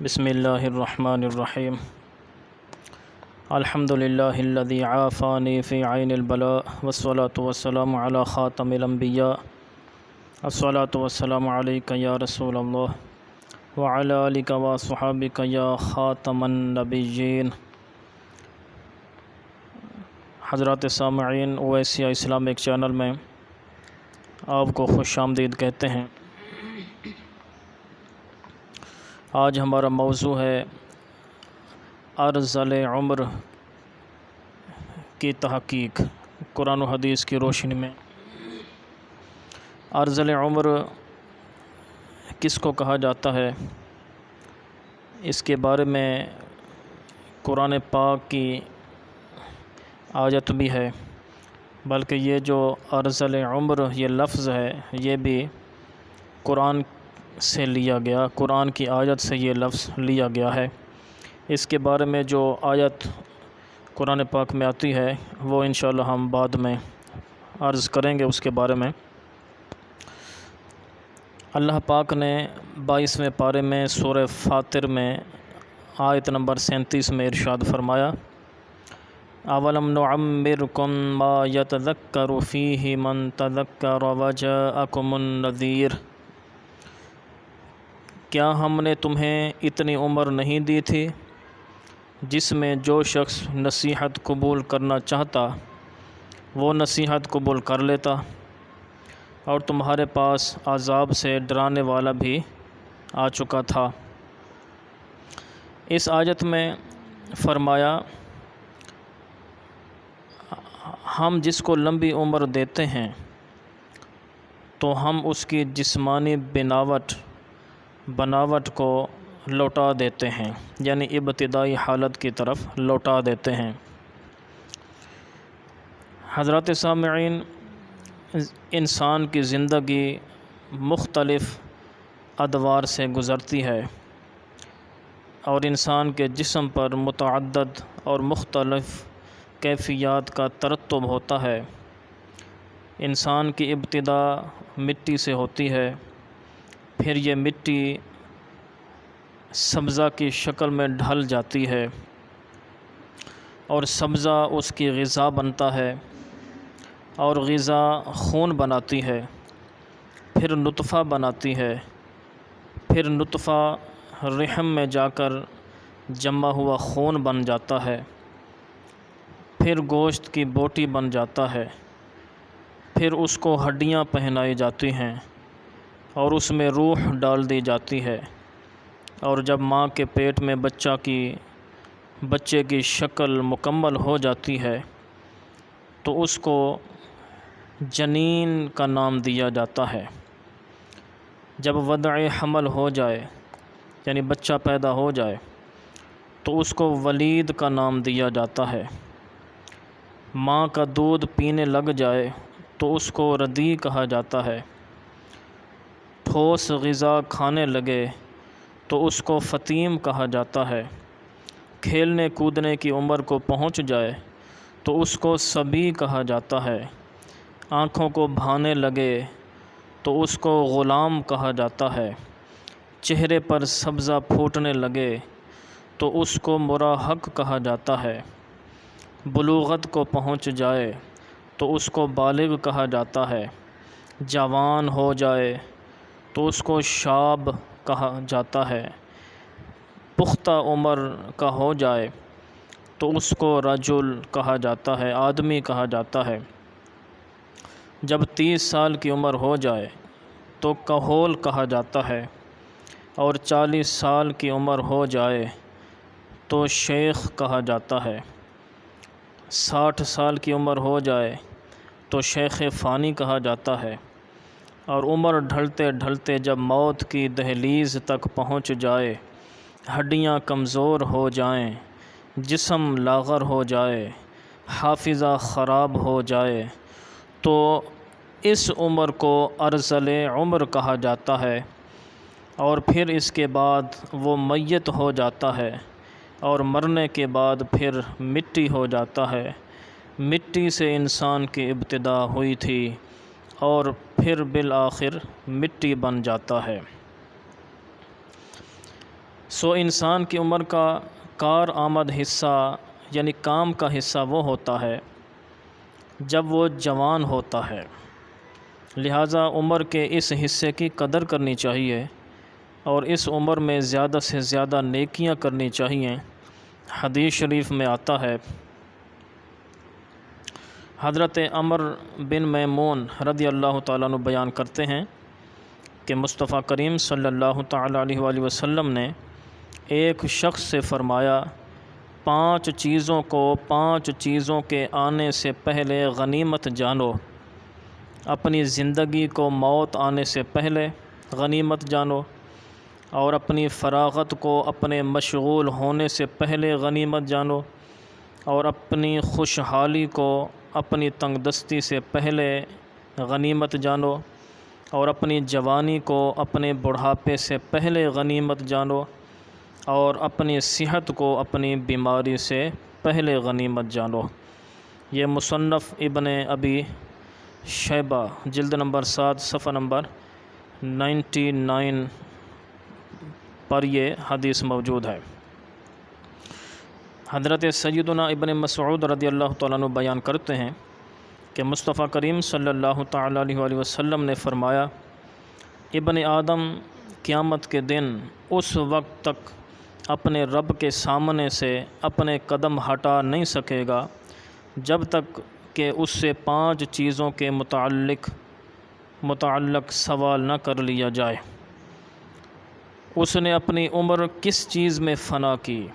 بسم اللہ الرحمن الرحیم الحمد للہ الذی عافانی فی عین البلاء والصلاة والسلام علی خاتم الانبیاء الصلاة والسلام علیک یا رسول اللہ وعلی آلک وصحابک یا خاتم النبیین۔ حضرات سامعین، اویسیہ اسلامک چینل میں آپ کو خوش آمدید کہتے ہیں۔ آج ہمارا موضوع ہے ارذل عمر کی تحقیق قرآن و حدیث کی روشنی میں۔ ارذل عمر کس کو کہا جاتا ہے، اس کے بارے میں قرآن پاک کی آیت بھی ہے، بلکہ یہ جو ارذل عمر یہ لفظ ہے یہ بھی قرآن سے لیا گیا، قرآن کی آیت سے یہ لفظ لیا گیا ہے۔ اس کے بارے میں جو آیت قرآن پاک میں آتی ہے وہ انشاءاللہ ہم بعد میں عرض کریں گے اس کے بارے میں۔ اللہ پاک نے 22ویں پارے میں سورہ فاطر میں آیت نمبر 37 میں ارشاد فرمایا، اولم نعمرکم ما یتذکر فیہ من تذکر وجاءکم النذیر، کیا ہم نے تمہیں اتنی عمر نہیں دی تھی جس میں جو شخص نصیحت قبول کرنا چاہتا وہ نصیحت قبول کر لیتا، اور تمہارے پاس عذاب سے ڈرانے والا بھی آ چکا تھا۔ اس آیت میں فرمایا ہم جس کو لمبی عمر دیتے ہیں تو ہم اس کی جسمانی بناوٹ کو لوٹا دیتے ہیں، یعنی ابتدائی حالت کی طرف لوٹا دیتے ہیں۔ حضرات سامعین، انسان کی زندگی مختلف ادوار سے گزرتی ہے اور انسان کے جسم پر متعدد اور مختلف کیفیات کا ترتب ہوتا ہے۔ انسان کی ابتدا مٹی سے ہوتی ہے، پھر یہ مٹی سبزہ کی شکل میں ڈھل جاتی ہے اور سبزہ اس کی غذا بنتا ہے، اور غذا خون بناتی ہے، پھر نطفہ بناتی ہے، پھر نطفہ رحم میں جا کر جمع ہوا خون بن جاتا ہے، پھر گوشت کی بوٹی بن جاتا ہے، پھر اس کو ہڈیاں پہنائی جاتی ہیں اور اس میں روح ڈال دی جاتی ہے، اور جب ماں کے پیٹ میں بچے کی شکل مکمل ہو جاتی ہے تو اس کو جنین کا نام دیا جاتا ہے۔ جب وضع حمل ہو جائے یعنی بچہ پیدا ہو جائے تو اس کو ولید کا نام دیا جاتا ہے۔ ماں کا دودھ پینے لگ جائے تو اس کو رضیع کہا جاتا ہے۔ ٹھوس غذا کھانے لگے تو اس کو فطیم کہا جاتا ہے۔ کھیلنے کودنے کی عمر کو پہنچ جائے تو اس کو صبی کہا جاتا ہے۔ آنکھوں کو بھانے لگے تو اس کو غلام کہا جاتا ہے۔ چہرے پر سبزہ پھوٹنے لگے تو اس کو مراہق کہا جاتا ہے۔ بلوغت کو پہنچ جائے تو اس کو بالغ کہا جاتا ہے۔ جوان ہو جائے تو اس کو شاب کہا جاتا ہے۔ پختہ عمر کا ہو جائے تو اس کو رجل کہا جاتا ہے، آدمی کہا جاتا ہے۔ جب 30 سال کی عمر ہو جائے تو کہول کہا جاتا ہے، اور 40 سال کی عمر ہو جائے تو شیخ کہا جاتا ہے۔ 60 سال کی عمر ہو جائے تو شیخ فانی کہا جاتا ہے، اور عمر ڈھلتے ڈھلتے جب موت کی دہلیز تک پہنچ جائے، ہڈیاں کمزور ہو جائیں، جسم لاغر ہو جائے، حافظہ خراب ہو جائے تو اس عمر کو ارذل عمر کہا جاتا ہے، اور پھر اس کے بعد وہ میت ہو جاتا ہے، اور مرنے کے بعد پھر مٹی ہو جاتا ہے۔ مٹی سے انسان کی ابتدا ہوئی تھی اور پھر بالآخر مٹی بن جاتا ہے۔ انسان کی عمر کا کارآمد حصہ یعنی کام کا حصہ وہ ہوتا ہے جب وہ جوان ہوتا ہے، لہٰذا عمر کے اس حصے کی قدر کرنی چاہیے اور اس عمر میں زیادہ سے زیادہ نیکیاں کرنی چاہیے۔ حدیث شریف میں آتا ہے، حضرت عمر بن میمون رضی اللہ تعالیٰ عنہ بیان کرتے ہیں کہ مصطفیٰ کریم صلی اللہ تعالیٰ علیہ وآلہ وسلم نے ایک شخص سے فرمایا، 5 چیزوں کو 5 چیزوں کے آنے سے پہلے غنیمت جانو، اپنی زندگی کو موت آنے سے پہلے غنیمت جانو، اور اپنی فراغت کو اپنے مشغول ہونے سے پہلے غنیمت جانو، اور اپنی خوشحالی کو اپنی تنگ دستی سے پہلے غنیمت جانو، اور اپنی جوانی کو اپنے بڑھاپے سے پہلے غنیمت جانو، اور اپنی صحت کو اپنی بیماری سے پہلے غنیمت جانو۔ یہ مصنف ابن ابی شیبہ جلد نمبر 7 صفحہ نمبر 99 پر یہ حدیث موجود ہے۔ حضرت سیدنا ابن مسعود رضی اللہ تعالیٰ عنہ بیان کرتے ہیں کہ مصطفیٰ کریم صلی اللہ تعالیٰ علیہ وآلہ وسلم نے فرمایا، ابن آدم قیامت کے دن اس وقت تک اپنے رب کے سامنے سے اپنے قدم ہٹا نہیں سکے گا جب تک کہ اس سے 5 چیزوں کے متعلق سوال نہ کر لیا جائے۔ اس نے اپنی عمر کس چیز میں فنا کی،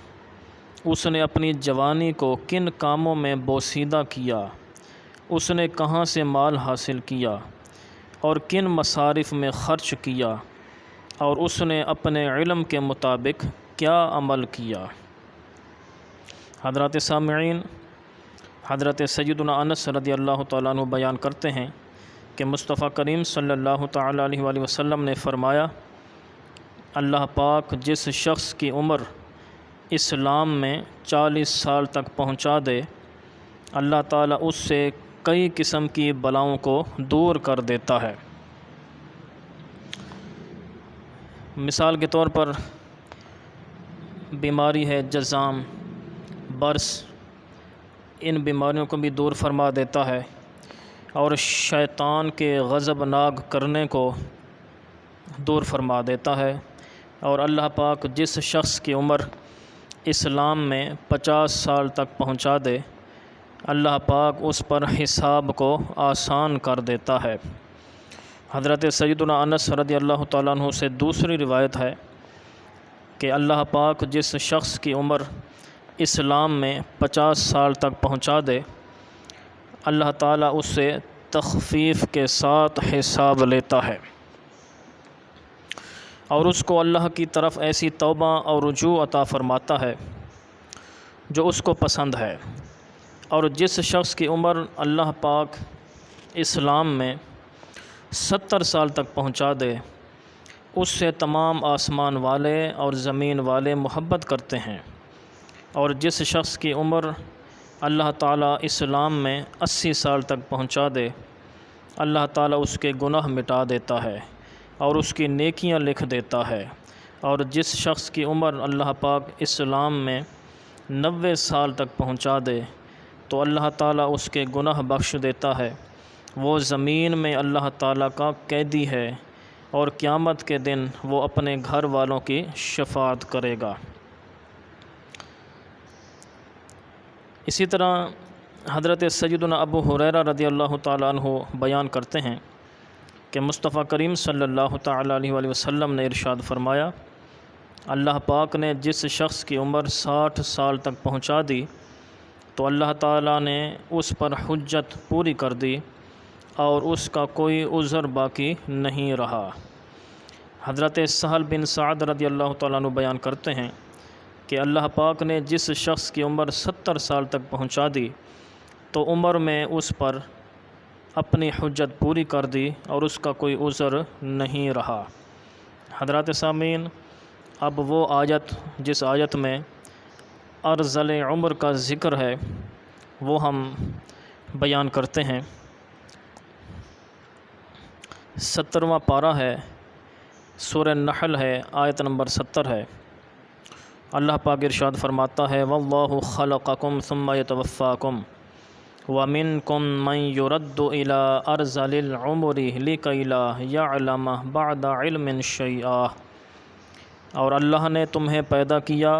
اس نے اپنی جوانی کو کن کاموں میں بوسیدہ کیا، اس نے کہاں سے مال حاصل کیا اور کن مصارف میں خرچ کیا، اور اس نے اپنے علم کے مطابق کیا عمل کیا۔ حضرات سامعین، حضرت سیدنا انس رضی اللہ تعالیٰ عنہ بیان کرتے ہیں کہ مصطفیٰ کریم صلی اللہ تعالیٰ علیہ وآلہ وسلم نے فرمایا، اللہ پاک جس شخص کی عمر اسلام میں 40 سال تک پہنچا دے، اللہ تعالیٰ اس سے کئی قسم کی بلاؤں کو دور کر دیتا ہے۔ مثال کے طور پر بیماری ہے جذام، برس، ان بیماریوں کو بھی دور فرما دیتا ہے، اور شیطان کے غضبناک کرنے کو دور فرما دیتا ہے۔ اور اللہ پاک جس شخص کی عمر اسلام میں 50 سال تک پہنچا دے، اللہ پاک اس پر حساب کو آسان کر دیتا ہے۔ حضرت سیدنا انس رضی اللہ تعالیٰ عنہ سے دوسری روایت ہے کہ اللہ پاک جس شخص کی عمر اسلام میں 50 سال تک پہنچا دے، اللہ تعالیٰ اس سے تخفیف کے ساتھ حساب لیتا ہے، اور اس کو اللہ کی طرف ایسی توبہ اور رجوع عطا فرماتا ہے جو اس کو پسند ہے۔ اور جس شخص کی عمر اللہ پاک اسلام میں 70 سال تک پہنچا دے، اس سے تمام آسمان والے اور زمین والے محبت کرتے ہیں۔ اور جس شخص کی عمر اللہ تعالیٰ اسلام میں 80 سال تک پہنچا دے، اللہ تعالیٰ اس کے گناہ مٹا دیتا ہے اور اس کی نیکیاں لکھ دیتا ہے۔ اور جس شخص کی عمر اللہ پاک اسلام میں 90 سال تک پہنچا دے تو اللہ تعالیٰ اس کے گناہ بخش دیتا ہے۔ وہ زمین میں اللہ تعالیٰ کا قیدی ہے اور قیامت کے دن وہ اپنے گھر والوں کی شفاعت کرے گا۔ اسی طرح حضرت سیدنا ابو ہریرہ رضی اللہ تعالیٰ عنہ بیان کرتے ہیں کہ مصطفیٰ کریم صلی اللہ تعالیٰ علیہ وآلہ وسلم نے ارشاد فرمایا، اللہ پاک نے جس شخص کی عمر 60 سال تک پہنچا دی تو اللہ تعالیٰ نے اس پر حجت پوری کر دی اور اس کا کوئی عذر باقی نہیں رہا۔ حضرت سہل بن سعد رضی اللہ تعالیٰ عنہ بیان کرتے ہیں کہ اللہ پاک نے جس شخص کی عمر 70 سال تک پہنچا دی تو عمر میں اس پر اپنی حجت پوری کر دی اور اس کا کوئی عذر نہیں رہا۔ حضرات سامعین، اب وہ آیت جس آیت میں ارذل عمر کا ذکر ہے وہ ہم بیان کرتے ہیں۔ 17واں پارہ ہے، سورہ نحل ہے، آیت نمبر 70 ہے۔ اللہ پاک ارشاد فرماتا ہے واللہ خلقکم ثم یتوفاکم ومنکم من یرد الی ارذل العمر لکی لا یعلم بعد علم شیئا، اور اللہ نے تمہیں پیدا کیا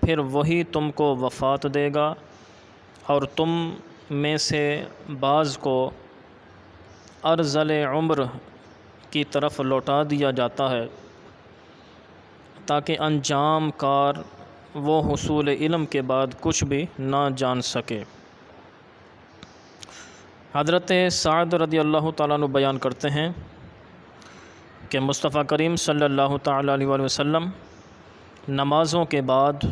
پھر وہی تم کو وفات دے گا اور تم میں سے بعض کو ارذل عمر کی طرف لوٹا دیا جاتا ہے تاکہ انجام کار وہ حصول علم کے بعد کچھ بھی نہ جان سکے۔ حضرت سعد رضی اللہ تعالیٰ عنہ بیان کرتے ہیں کہ مصطفیٰ کریم صلی اللہ تعالیٰ علیہ وسلم نمازوں کے بعد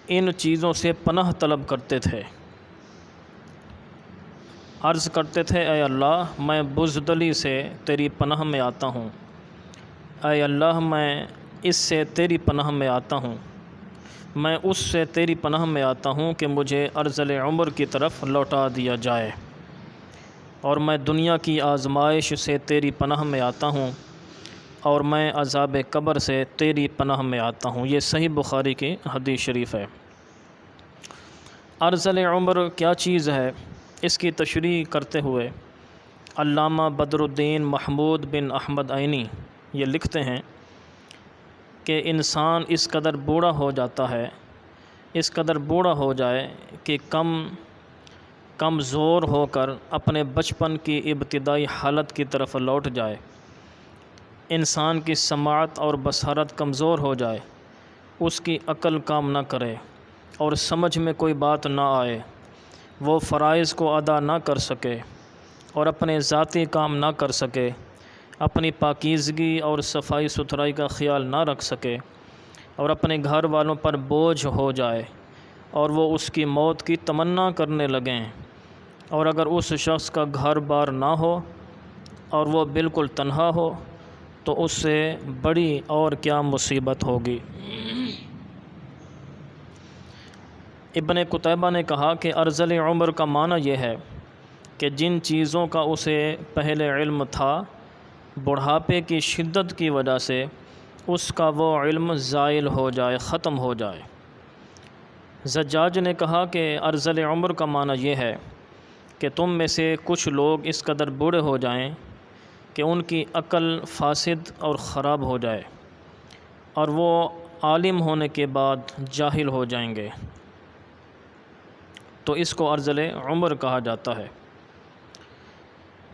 ان چیزوں سے پناہ طلب کرتے تھے، عرض کرتے تھے اے اللہ میں بزدلی سے تیری پناہ میں آتا ہوں، اے اللہ میں اس سے تیری پناہ میں آتا ہوں، میں اس سے تیری پناہ میں آتا ہوں کہ مجھے ارذل عمر کی طرف لوٹا دیا جائے، اور میں دنیا کی آزمائش سے تیری پناہ میں آتا ہوں، اور میں عذاب قبر سے تیری پناہ میں آتا ہوں۔ یہ صحیح بخاری کی حدیث شریف ہے۔ ارذل عمر کیا چیز ہے، اس کی تشریح کرتے ہوئے علامہ بدر الدین محمود بن احمد عینی یہ لکھتے ہیں کہ انسان اس قدر بوڑھا ہو جاتا ہے، اس قدر بوڑھا ہو جائے کہ کمزور ہو کر اپنے بچپن کی ابتدائی حالت کی طرف لوٹ جائے، انسان کی سماعت اور بصارت کمزور ہو جائے، اس کی عقل کام نہ کرے اور سمجھ میں کوئی بات نہ آئے، وہ فرائض کو ادا نہ کر سکے اور اپنے ذاتی کام نہ کر سکے، اپنی پاکیزگی اور صفائی ستھرائی کا خیال نہ رکھ سکے اور اپنے گھر والوں پر بوجھ ہو جائے اور وہ اس کی موت کی تمنا کرنے لگیں، اور اگر اس شخص کا گھر بار نہ ہو اور وہ بالکل تنہا ہو تو اس سے بڑی اور کیا مصیبت ہوگی۔ ابن قتیبہ نے کہا کہ ارذل عمر کا معنی یہ ہے کہ جن چیزوں کا اسے پہلے علم تھا، بڑھاپے کی شدت کی وجہ سے اس کا وہ علم زائل ہو جائے، ختم ہو جائے۔ زجاج نے کہا کہ ارذل عمر کا معنی یہ ہے کہ تم میں سے کچھ لوگ اس قدر بوڑھے ہو جائیں کہ ان کی عقل فاسد اور خراب ہو جائے اور وہ عالم ہونے کے بعد جاہل ہو جائیں گے، تو اس کو ارذل عمر کہا جاتا ہے۔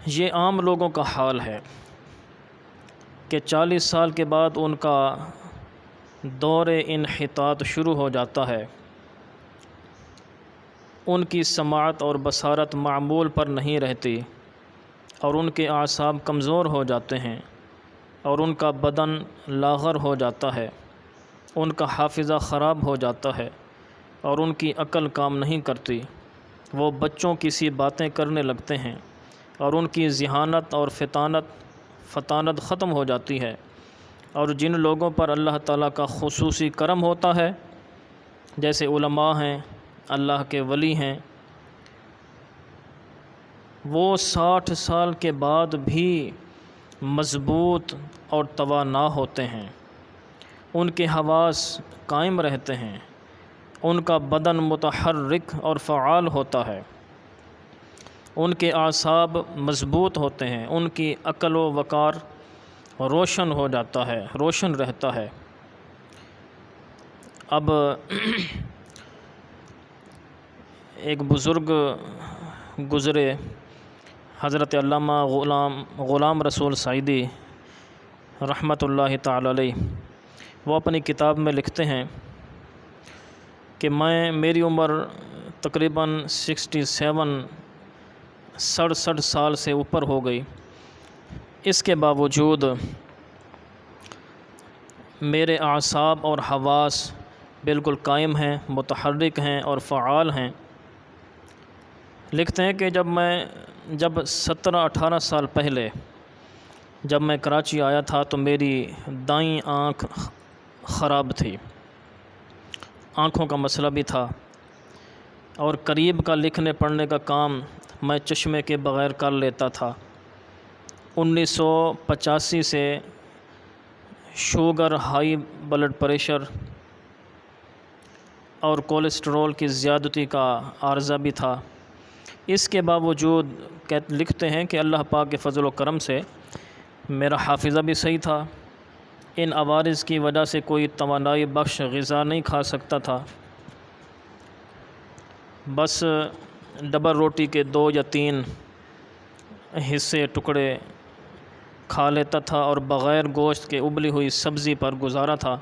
یہ عام لوگوں کا حال ہے کہ 40 سال کے بعد ان کا دور انحطاط شروع ہو جاتا ہے، ان کی سماعت اور بصارت معمول پر نہیں رہتی اور ان کے اعصاب کمزور ہو جاتے ہیں اور ان کا بدن لاغر ہو جاتا ہے، ان کا حافظہ خراب ہو جاتا ہے اور ان کی عقل کام نہیں کرتی، وہ بچوں کی سی باتیں کرنے لگتے ہیں اور ان کی ذہانت اور فطانت ختم ہو جاتی ہے، اور جن لوگوں پر اللہ تعالیٰ کا خصوصی کرم ہوتا ہے جیسے علماء ہیں، اللہ کے ولی ہیں، وہ 60 سال کے بعد بھی مضبوط اور توانا ہوتے ہیں، ان کے حواس قائم رہتے ہیں، ان کا بدن متحرک اور فعال ہوتا ہے، ان کے اعصاب مضبوط ہوتے ہیں، ان کی عقل و وقار روشن ہو جاتا ہے، روشن رہتا ہے۔ اب ایک بزرگ گزرے حضرت علامہ غلام رسول سعیدی رحمۃ اللہ تعالی علیہ، وہ اپنی کتاب میں لکھتے ہیں کہ میری عمر تقریباً 67 سال سے اوپر ہو گئی، اس کے باوجود میرے اعصاب اور حواس بالکل قائم ہیں، متحرک ہیں اور فعال ہیں۔ لکھتے ہیں کہ جب 17-18 سال پہلے جب میں کراچی آیا تھا تو میری دائیں آنکھ خراب تھی، آنکھوں کا مسئلہ بھی تھا، اور قریب کا لکھنے پڑھنے کا کام میں چشمے کے بغیر کر لیتا تھا۔ 1985 سے شوگر، ہائی بلڈ پریشر اور کولیسٹرول کی زیادتی کا عارضہ بھی تھا۔ اس کے باوجود لکھتے ہیں کہ اللہ پاک کے فضل و کرم سے میرا حافظہ بھی صحیح تھا، ان عوارض کی وجہ سے کوئی توانائی بخش غذا نہیں کھا سکتا تھا، بس ڈبل روٹی کے 2 یا 3 حصے ٹکڑے کھا لیتا تھا اور بغیر گوشت کے ابلی ہوئی سبزی پر گزارا تھا۔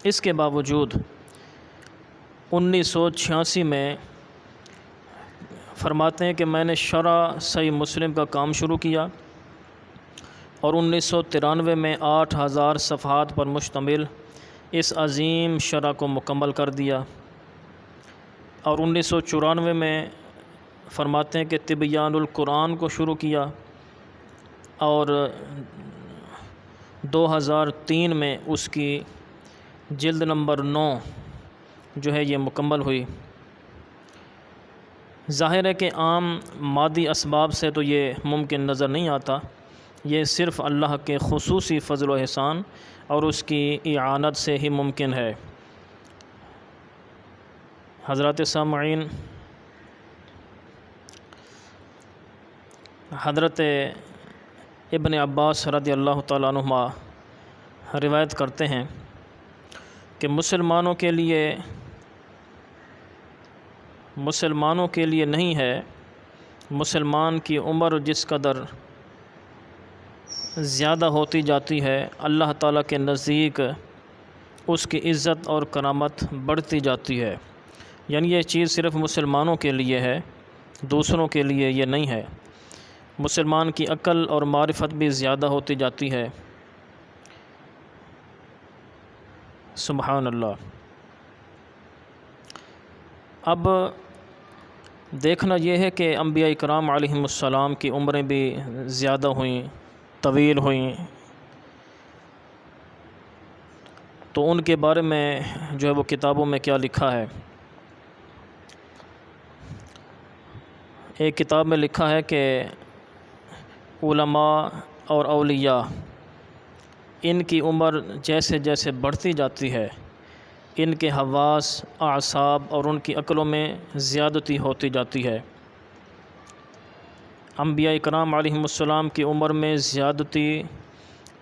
اس کے باوجود 1986 میں فرماتے ہیں کہ میں نے شرح صحیح مسلم کا کام شروع کیا اور 1993 میں 8000 صفحات پر مشتمل اس عظیم شرح کو مکمل کر دیا، اور 1994 میں فرماتے ہیں کہ تبیان القرآن کو شروع کیا، اور 2003 میں اس کی جلد نمبر 9 جو ہے یہ مکمل ہوئی۔ ظاہر ہے کہ عام مادی اسباب سے تو یہ ممکن نظر نہیں آتا، یہ صرف اللہ کے خصوصی فضل و احسان اور اس کی اعانت سے ہی ممکن ہے۔ حضرات سامعین، حضرت ابن عباس رضی اللہ تعالیٰ عنہما روایت کرتے ہیں کہ مسلمانوں کے لیے نہیں ہے، مسلمان کی عمر جس قدر زیادہ ہوتی جاتی ہے اللہ تعالیٰ کے نزدیک اس کی عزت اور کرامت بڑھتی جاتی ہے۔ یعنی یہ چیز صرف مسلمانوں کے لیے ہے، دوسروں کے لیے یہ نہیں ہے۔ مسلمان کی عقل اور معرفت بھی زیادہ ہوتی جاتی ہے۔ سبحان اللہ۔ اب دیکھنا یہ ہے کہ انبیاء کرام علیہم السلام کی عمریں بھی زیادہ ہوئیں، طویل ہوئیں، تو ان کے بارے میں جو ہے وہ کتابوں میں کیا لکھا ہے۔ ایک کتاب میں لکھا ہے کہ علماء اور اولیاء ان کی عمر جیسے جیسے بڑھتی جاتی ہے، ان کے حواس، اعصاب اور ان کی عقلوں میں زیادتی ہوتی جاتی ہے۔ انبیاء کرام علیہم السلام کی عمر میں زیادتی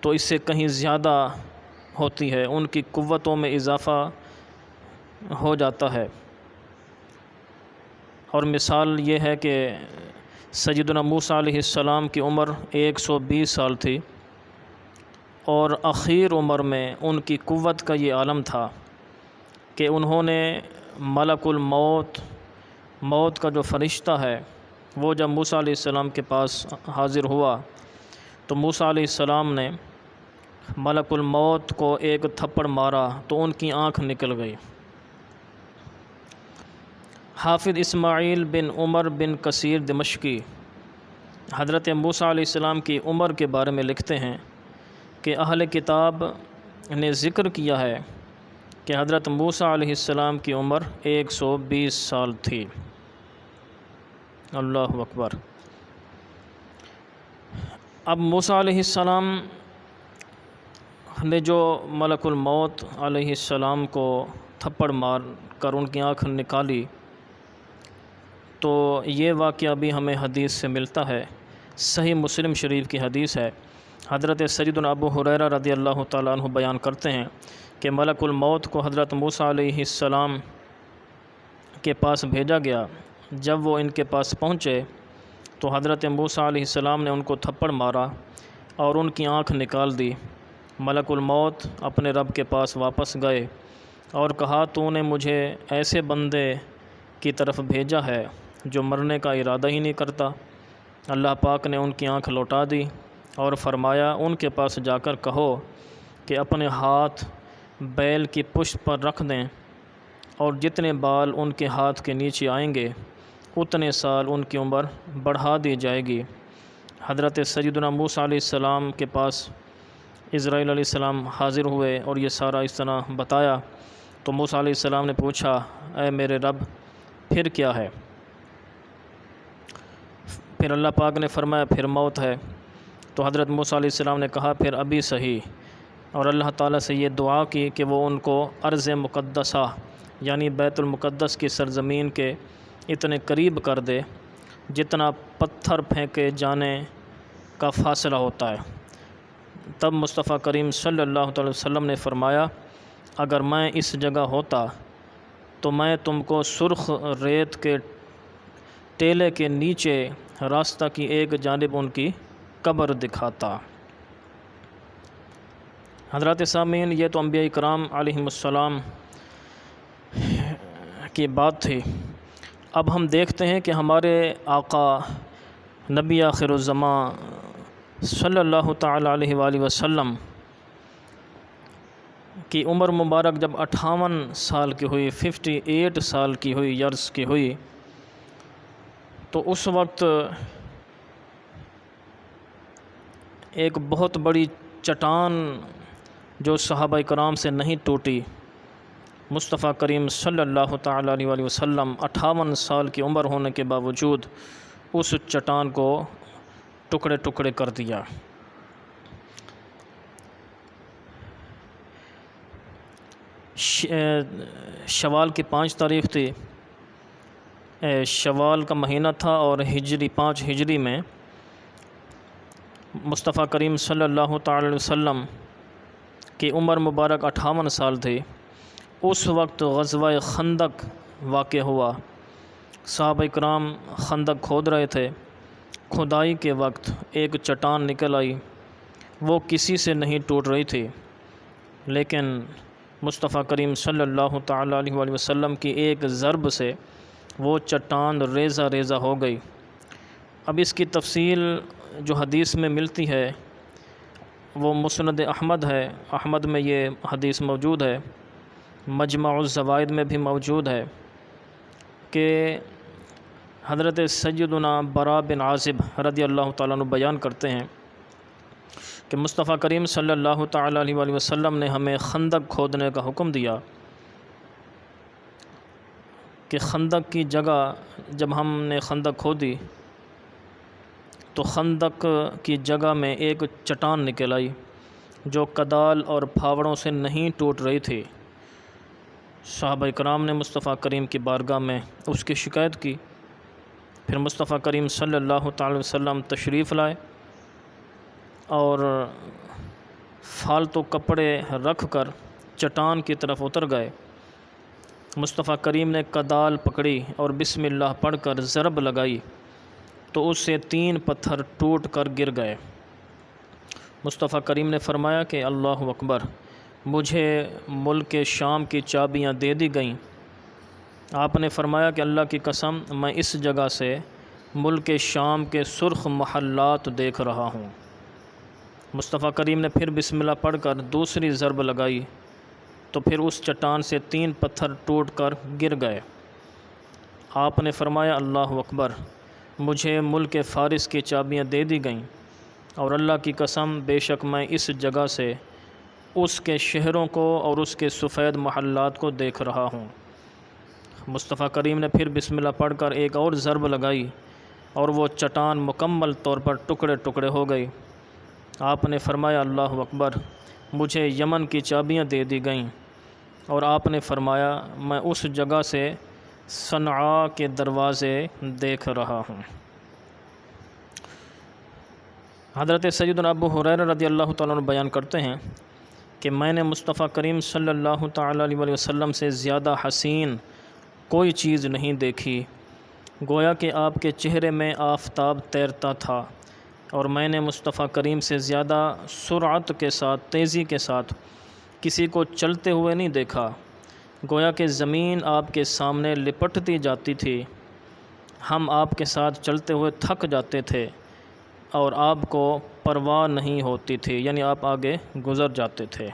تو اس سے کہیں زیادہ ہوتی ہے، ان کی قوتوں میں اضافہ ہو جاتا ہے۔ اور مثال یہ ہے کہ سیدنا موسیٰ علیہ السلام کی عمر 120 سال تھی، اور اخیر عمر میں ان کی قوت کا یہ عالم تھا کہ انہوں نے ملک الموت، موت کا جو فرشتہ ہے، وہ جب موسیٰ علیہ السلام کے پاس حاضر ہوا تو موسیٰ علیہ السلام نے ملک الموت کو ایک تھپڑ مارا تو ان کی آنکھ نکل گئی۔ حافظ اسماعیل بن عمر بن کثیر دمشقی حضرت موسیٰ علیہ السلام کی عمر کے بارے میں لکھتے ہیں کہ اہل کتاب نے ذکر کیا ہے کہ حضرت موسیٰ علیہ السلام کی عمر 120 سال تھی۔ اللہ اکبر۔ اب موسیٰ علیہ السلام نے جو ملک الموت علیہ السلام کو تھپڑ مار کر ان کی آنکھ نکالی، تو یہ واقعہ بھی ہمیں حدیث سے ملتا ہے، صحیح مسلم شریف کی حدیث ہے۔ حضرت سیدنا ابو ہریرہ رضی اللہ تعالیٰ عنہ بیان کرتے ہیں کہ ملک الموت کو حضرت موسیٰ علیہ السلام کے پاس بھیجا گیا۔ جب وہ ان کے پاس پہنچے تو حضرت موسیٰ علیہ السلام نے ان کو تھپڑ مارا اور ان کی آنکھ نکال دی۔ ملک الموت اپنے رب کے پاس واپس گئے اور کہا، تو نے مجھے ایسے بندے کی طرف بھیجا ہے جو مرنے کا ارادہ ہی نہیں کرتا۔ اللہ پاک نے ان کی آنکھ لوٹا دی اور فرمایا، ان کے پاس جا کر کہو کہ اپنے ہاتھ بیل کی پشت پر رکھ دیں، اور جتنے بال ان کے ہاتھ کے نیچے آئیں گے اتنے سال ان کی عمر بڑھا دی جائے گی۔ حضرت سیدنا موسیٰ علیہ السلام کے پاس اسرائیل علیہ السلام حاضر ہوئے اور یہ سارا اس طرح بتایا تو موسیٰ علیہ السلام نے پوچھا، اے میرے رب، پھر کیا ہے؟ پھر اللہ پاک نے فرمایا، پھر موت ہے۔ تو حضرت موسیٰ علیہ السلام نے کہا، پھر ابھی صحیح، اور اللہ تعالیٰ سے یہ دعا کی کہ وہ ان کو ارض مقدسہ یعنی بیت المقدس کی سرزمین کے اتنے قریب کر دے جتنا پتھر پھینکے جانے کا فاصلہ ہوتا ہے۔ تب مصطفیٰ کریم صلی اللہ علیہ وسلم نے فرمایا، اگر میں اس جگہ ہوتا تو میں تم کو سرخ ریت کے ٹیلے کے نیچے راستہ کی ایک جانب ان کی قبر دکھاتا۔ حضرات سامعین، یہ تو انبیاء کرام علیہم السلام کی بات تھی۔ اب ہم دیکھتے ہیں کہ ہمارے آقا نبی آخر الزماں صلی اللہ تعالیٰ علیہ وآلہ وسلم کی عمر مبارک جب 58 سال کی ہوئی، 58 سال کی ہوئی، ایئرس کی ہوئی، تو اس وقت ایک بہت بڑی چٹان جو صحابہ کرام سے نہیں ٹوٹی، مصطفیٰ کریم صلی اللہ تعالیٰ علیہ وآلہ وسلم 58 سال کی عمر ہونے کے باوجود اس چٹان کو ٹکڑے ٹکڑے کر دیا۔ شوال کی 5 تاریخ تھی، شوال کا مہینہ تھا، اور ہجری 5 ہجری میں مصطفیٰ کریم صلی اللہ تعالی علیہ وسلم کی عمر مبارک 58 سال تھی۔ اس وقت غزوہ خندق واقع ہوا۔ صحابہ کرام خندق کھود رہے تھے۔ کھدائی کے وقت ایک چٹان نکل آئی، وہ کسی سے نہیں ٹوٹ رہی تھی، لیکن مصطفیٰ کریم صلی اللہ تعالیٰ علیہ وآلہ وسلم کی ایک ضرب سے وہ چٹان ریزہ ریزہ ہو گئی۔ اب اس کی تفصیل جو حدیث میں ملتی ہے وہ مسند احمد ہے، احمد میں یہ حدیث موجود ہے، مجمع الزوائد میں بھی موجود ہے کہ حضرت سیدنا برا بن عازب رضی اللہ تعالیٰ عنہ بیان کرتے ہیں کہ مصطفیٰ کریم صلی اللہ تعالیٰ علیہ وآلہ وسلم نے ہمیں خندق کھودنے کا حکم دیا کہ خندق کی جگہ جب ہم نے خندق کھودی تو خندق کی جگہ میں ایک چٹان نکل آئی جو کدال اور پھاوڑوں سے نہیں ٹوٹ رہی تھی۔ صحابہ کرام نے مصطفیٰ کریم کی بارگاہ میں اس کی شکایت کی۔ پھر مصطفیٰ کریم صلی اللہ تعالی وسلم تشریف لائے اور فالتو کپڑے رکھ کر چٹان کی طرف اتر گئے۔ مصطفیٰ کریم نے کدال پکڑی اور بسم اللہ پڑھ کر ضرب لگائی تو اس سے 3 پتھر ٹوٹ کر گر گئے۔ مصطفیٰ کریم نے فرمایا کہ اللہ اکبر، مجھے ملک شام کی چابیاں دے دی گئیں۔ آپ نے فرمایا کہ اللہ کی قسم، میں اس جگہ سے ملک شام کے سرخ محلات دیکھ رہا ہوں۔ مصطفیٰ کریم نے پھر بسم اللہ پڑھ کر دوسری ضرب لگائی تو پھر اس چٹان سے 3 پتھر ٹوٹ کر گر گئے۔ آپ نے فرمایا اللہ اکبر، مجھے ملک فارس کی چابیاں دے دی گئیں، اور اللہ کی قسم بے شک میں اس جگہ سے اس کے شہروں کو اور اس کے سفید محلات کو دیکھ رہا ہوں۔ مصطفیٰ کریم نے پھر بسم اللہ پڑھ کر ایک اور ضرب لگائی اور وہ چٹان مکمل طور پر ٹکڑے ٹکڑے ہو گئی۔ آپ نے فرمایا اللہ اکبر، مجھے یمن کی چابیاں دے دی گئیں، اور آپ نے فرمایا میں اس جگہ سے صنعاء کے دروازے دیکھ رہا ہوں۔ حضرت سیدنا ابو ہریرہ رضی اللہ تعالیٰ عنہ بیان کرتے ہیں کہ میں نے مصطفیٰ کریم صلی اللہ تعالیٰ علیہ وسلم سے زیادہ حسین کوئی چیز نہیں دیکھی، گویا کہ آپ کے چہرے میں آفتاب تیرتا تھا، اور میں نے مصطفیٰ کریم سے زیادہ سرعت کے ساتھ، تیزی کے ساتھ کسی کو چلتے ہوئے نہیں دیکھا، گویا کہ زمین آپ کے سامنے لپٹتی جاتی تھی، ہم آپ کے ساتھ چلتے ہوئے تھک جاتے تھے اور آپ کو پرواہ نہیں ہوتی تھی، یعنی آپ آگے گزر جاتے تھے۔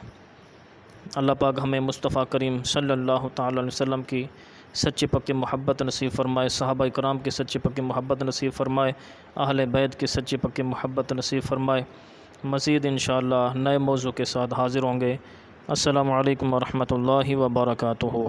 اللہ پاک ہمیں مصطفیٰ کریم صلی اللہ تعالی علیہ وسلم کی سچی پکی محبت نصیب فرمائے، صحابہ کرام کی سچی پکی محبت نصیب فرمائے، اہل بیت کی سچی پکی محبت نصیب فرمائے۔ مزید انشاءاللہ نئے موضوع کے ساتھ حاضر ہوں گے۔ السلام علیکم ورحمۃ اللہ وبرکاتہ۔